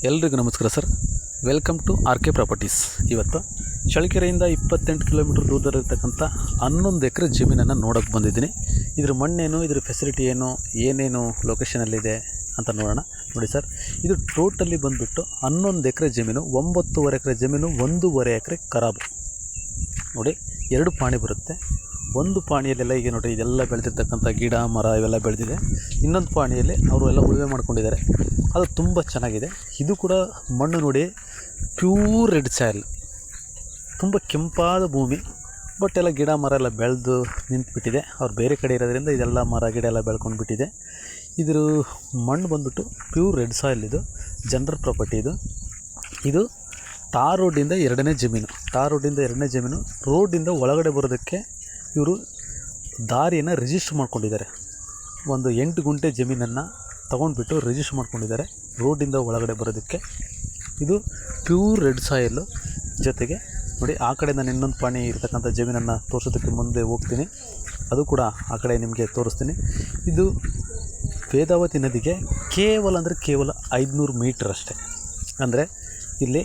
ಎಲ್ರಿಗೂ ನಮಸ್ಕಾರ ಸರ್. Welcome to R K Properties. ಇವತ್ತು ಚಳ್ಳಕೆರೆಯಿಂದ 28 ಕಿಲೋಮೀಟ್ರ್ ದೂರದಲ್ಲಿರ್ತಕ್ಕಂಥ 11 ಎಕರೆ ಜಮೀನನ್ನು ನೋಡೋಕ್ಕೆ ಬಂದಿದ್ದೀನಿ. ಇದ್ರ ಮಣ್ಣೇನು, ಇದ್ರ ಫೆಸಿಲಿಟಿ ಏನು, ಏನೇನು ಲೊಕೇಶನಲ್ಲಿದೆ ಅಂತ ನೋಡೋಣ. ನೋಡಿ ಸರ್, ಇದು ಟೋಟಲಿ ಬಂದುಬಿಟ್ಟು 11 ಎಕರೆ ಜಮೀನು, 9.5 ಎಕರೆ ಜಮೀನು, 1.5 ಎಕರೆ ಖರಾಬು. ನೋಡಿ, 2 ಪಾಣಿ ಬರುತ್ತೆ. ಒಂದು ಪಾಣಿಯಲ್ಲೆಲ್ಲ ಈಗ ನೋಡಿ ಇದೆಲ್ಲ ಬೆಳೆದಿರ್ತಕ್ಕಂಥ ಗಿಡ ಮರ ಇವೆಲ್ಲ ಬೆಳೆದಿದೆ. ಇನ್ನೊಂದು ಪಾಣಿಯಲ್ಲಿ ಅವರು ಎಲ್ಲ ಉಳುಮೆ ಮಾಡ್ಕೊಂಡಿದ್ದಾರೆ, ಅದು ತುಂಬ ಚೆನ್ನಾಗಿದೆ. ಇದು ಕೂಡ ಮಣ್ಣು ನೋಡಿ ಪ್ಯೂರ್ ರೆಡ್ ಸಾಯಿಲ್, ತುಂಬ ಕೆಂಪಾದ ಭೂಮಿ. ಬಟ್ ಎಲ್ಲ ಗಿಡ ಮರ ಎಲ್ಲ ಬೆಳೆದು ನಿಂತುಬಿಟ್ಟಿದೆ. ಅವ್ರು ಬೇರೆ ಕಡೆ ಇರೋದ್ರಿಂದ ಇದೆಲ್ಲ ಮರ ಗಿಡ ಎಲ್ಲ ಬೆಳ್ಕೊಂಡು ಬಿಟ್ಟಿದೆ. ಇದ್ರ ಮಣ್ಣು ಬಂದುಬಿಟ್ಟು ಪ್ಯೂರ್ ರೆಡ್ ಸಾಯಿಲ್. ಇದು ಜನರಲ್ ಪ್ರಾಪರ್ಟಿ. ಇದು ಟಾರ್ ರೋಡಿಂದ 2ನೇ ಜಮೀನು. ಟಾರ್ ರೋಡಿಂದ 2ನೇ ಜಮೀನು. ರೋಡಿಂದ ಒಳಗಡೆ ಬರೋದಕ್ಕೆ ಇವರು ದಾರಿಯನ್ನು ರಿಜಿಸ್ಟ್ರ್ ಮಾಡ್ಕೊಂಡಿದ್ದಾರೆ. ಒಂದು 8 ಗುಂಟೆ ಜಮೀನನ್ನು ತೊಗೊಂಡ್ಬಿಟ್ಟು ರಿಜಿಸ್ಟ್ರ್ ಮಾಡ್ಕೊಂಡಿದ್ದಾರೆ ರೋಡಿಂದ ಒಳಗಡೆ ಬರೋದಕ್ಕೆ. ಇದು ಪ್ಯೂರ್ ರೆಡ್ ಸಾಯಿಲ್ಲು. ಜೊತೆಗೆ ನೋಡಿ, ಆ ಕಡೆ ನಾನು ಇನ್ನೊಂದು ಪಾಣಿ ಇರ್ತಕ್ಕಂಥ ಜಮೀನನ್ನು ತೋರಿಸೋದಕ್ಕೆ ಮುಂದೆ ಹೋಗ್ತೀನಿ, ಅದು ಕೂಡ ಆ ಕಡೆ ನಿಮಗೆ ತೋರಿಸ್ತೀನಿ. ಇದು ವೇದಾವತಿ ನದಿಗೆ ಕೇವಲ 500 ಮೀಟರ್ ಅಷ್ಟೇ. ಅಂದರೆ ಇಲ್ಲಿ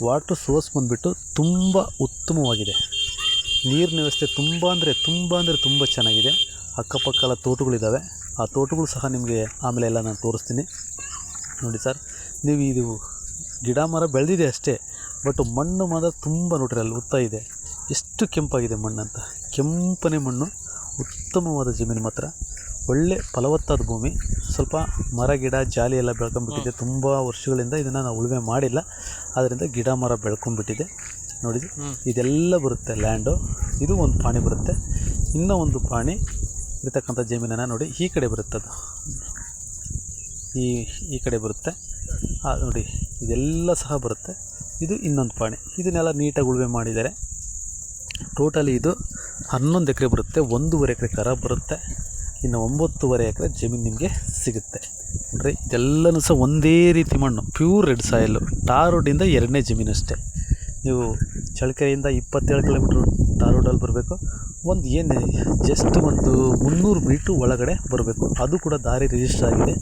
ವಾಟ್ರ್ ಸೋರ್ಸ್ ಬಂದುಬಿಟ್ಟು ತುಂಬ ಉತ್ತಮವಾಗಿದೆ. ನೀರಿನ ವ್ಯವಸ್ಥೆ ತುಂಬ ಚೆನ್ನಾಗಿದೆ. ಅಕ್ಕಪಕ್ಕ ಎಲ್ಲ ತೋಟಗಳಿದ್ದಾವೆ. ಆ ತೋಟಗಳು ಸಹ ನಿಮಗೆ ಆಮೇಲೆ ಎಲ್ಲ ನಾನು ತೋರಿಸ್ತೀನಿ. ನೋಡಿ ಸರ್, ನೀವು ಇದು ಗಿಡ ಮರ ಬೆಳೆದಿದೆ ಅಷ್ಟೇ, ಬಟ್ ಮಣ್ಣು ಮಾತ್ರ ತುಂಬ ನೋಡ್ರಿ ಅಲ್ಲಿ ಉತ್ತ ಇದೆ. ಎಷ್ಟು ಕೆಂಪಾಗಿದೆ ಮಣ್ಣಂತ. ಕೆಂಪನೆ ಮಣ್ಣು, ಉತ್ತಮವಾದ ಜಮೀನು ಮಾತ್ರ. ಒಳ್ಳೆ ಫಲವತ್ತಾದ ಭೂಮಿ. ಸ್ವಲ್ಪ ಮರ ಗಿಡ ಜಾಲಿ ಎಲ್ಲ ಬೆಳ್ಕೊಂಡ್ಬಿಟ್ಟಿದೆ. ತುಂಬ ವರ್ಷಗಳಿಂದ ಇದನ್ನು ನಾವು ಉಳುಮೆ ಮಾಡಿಲ್ಲ, ಆದ್ದರಿಂದ ಗಿಡ ಮರ ಬೆಳ್ಕೊಂಡ್ಬಿಟ್ಟಿದೆ. ನೋಡಿ, ಇದೆಲ್ಲ ಬರುತ್ತೆ ಲ್ಯಾಂಡು. ಇದು ಒಂದು ಪಾಣಿ ಬರುತ್ತೆ. ಇನ್ನೂ ಒಂದು ಪಾಣಿ ಇರ್ತಕ್ಕಂಥ ಜಮೀನನ್ನು ನೋಡಿ, ಈ ಕಡೆ ಬರುತ್ತೆ. ಅದು ಈ ಕಡೆ ಬರುತ್ತೆ. ನೋಡಿ, ಇದೆಲ್ಲ ಸಹ ಬರುತ್ತೆ. ಇದು ಇನ್ನೊಂದು ಪಾಣಿ. ಇದನ್ನೆಲ್ಲ ನೀಟಾಗಿ ಉಳುಮೆ ಮಾಡಿದ್ದಾರೆ. ಟೋಟಲಿ ಇದು 11 ಎಕರೆ ಬರುತ್ತೆ. 1.5 ಎಕರೆ ಖರಾಬ್ ಬರುತ್ತೆ. ಇನ್ನು 9.5 ಎಕರೆ ಜಮೀನು ನಿಮಗೆ ಸಿಗುತ್ತೆ. ನೋಡ್ರಿ, ಇದೆಲ್ಲನೂ ಸಹ ಒಂದೇ ರೀತಿ ಮಣ್ಣು, ಪ್ಯೂರ್ ರೆಡ್ ಸಾಯಿಲ್ಲು. ಟಾರ್ ರೋಡಿಂದ 2ನೇ ಜಮೀನು ಅಷ್ಟೇ. ನೀವು ಚಳ್ಳಕೆರೆಯಿಂದ 27 ಕಿಲೋಮೀಟ್ರ್ ಟಾರ್ ರೋಡಲ್ಲಿ ಬರಬೇಕು. ಜಸ್ಟ್ ಒಂದು 300 ಮೀಟ್ರ್ ಒಳಗಡೆ ಬರಬೇಕು. ಅದು ಕೂಡ ದಾರಿ ರಿಜಿಸ್ಟರ್ ಆಗಿದೆ.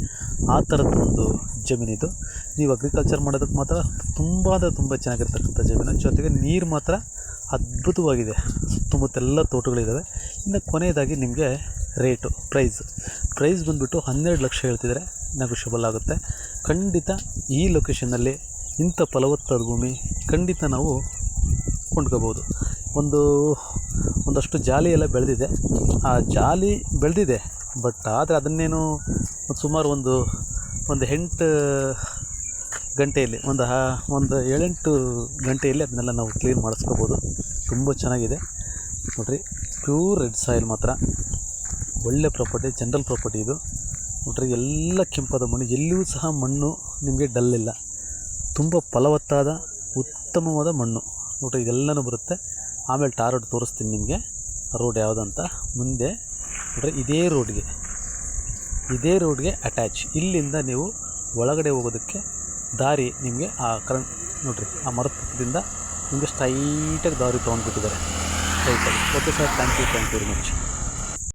ಆ ಥರದ್ದು ಒಂದು ಜಮೀನಿದು. ನೀವು ಅಗ್ರಿಕಲ್ಚರ್ ಮಾಡೋದಕ್ಕೆ ಮಾತ್ರ ತುಂಬ ಚೆನ್ನಾಗಿರ್ತಕ್ಕಂಥ ಜಮೀನು. ಜೊತೆಗೆ ನೀರು ಮಾತ್ರ ಅದ್ಭುತವಾಗಿದೆ. ಸುತ್ತಮುತ್ತೆಲ್ಲ ತೋಟಗಳಿದ್ದಾವೆ. ಇನ್ನು ಕೊನೆಯದಾಗಿ ನಿಮಗೆ ರೇಟು, ಪ್ರೈಸ್ ಬಂದುಬಿಟ್ಟು 12 ಲಕ್ಷ ಹೇಳ್ತಿದ್ದಾರೆ. ನೆಗೋಷಿಯಬಲ್ ಆಗುತ್ತೆ. ಖಂಡಿತ ಈ ಲೊಕೇಶನ್ನಲ್ಲಿ ಇಂಥ ಫಲವತ್ತಾದ ಭೂಮಿ ಖಂಡಿತ ನಾವು ಕೊಂಡ್ಕೋಬೋದು. ಒಂದಷ್ಟು ಜಾಲಿ ಎಲ್ಲ ಬೆಳೆದಿದೆ. ಆ ಜಾಲಿ ಬೆಳೆದಿದೆ, ಬಟ್ ಆದರೆ ಅದನ್ನೇನು ಸುಮಾರು ಒಂದು 8 ಗಂಟೆಯಲ್ಲಿ, ಒಂದು 7-8 ಗಂಟೆಯಲ್ಲಿ ಅದನ್ನೆಲ್ಲ ನಾವು ಕ್ಲೀನ್ ಮಾಡಿಸ್ಕೋಬೋದು. ತುಂಬ ಚೆನ್ನಾಗಿದೆ ನೋಡಿರಿ. ಪ್ಯೂರ್ ರೆಡ್ ಸಾಯಿಲ್ ಮಾತ್ರ. ಒಳ್ಳೆ ಪ್ರಾಪರ್ಟಿ, ಜನರಲ್ ಪ್ರಾಪರ್ಟಿ ಇದು. ನೋಡ್ರಿ, ಎಲ್ಲ ಕೆಂಪಾದ ಮಣ್ಣು, ಎಲ್ಲಿಯೂ ಸಹ ಮಣ್ಣು ನಿಮಗೆ ಡಲ್ ಇಲ್ಲ. ತುಂಬ ಫಲವತ್ತಾದ ಉತ್ತಮವಾದ ಮಣ್ಣು. ನೋಡ್ರಿ, ಇದೆಲ್ಲನೂ ಬರುತ್ತೆ. ಆಮೇಲೆ ಟಾರ್ ರೋಡ್ ತೋರಿಸ್ತೀನಿ ನಿಮಗೆ, ರೋಡ್ ಯಾವುದಂತ. ಮುಂದೆ ನೋಡ್ರಿ, ಇದೇ ರೋಡ್ಗೆ ಅಟ್ಯಾಚ್. ಇಲ್ಲಿಂದ ನೀವು ಒಳಗಡೆ ಹೋಗೋದಕ್ಕೆ ದಾರಿ ನಿಮಗೆ ನೋಡ್ರಿ, ಆ ಮರದ ಪಕ್ಕದಿಂದ ನಿಮಗೆ ಸ್ಟ್ರೈಟಾಗಿ ದಾರಿ ತೊಗೊಂಡ್ಬಿಟ್ಟಿದ್ದಾರೆ. Okay sir, thank you very much.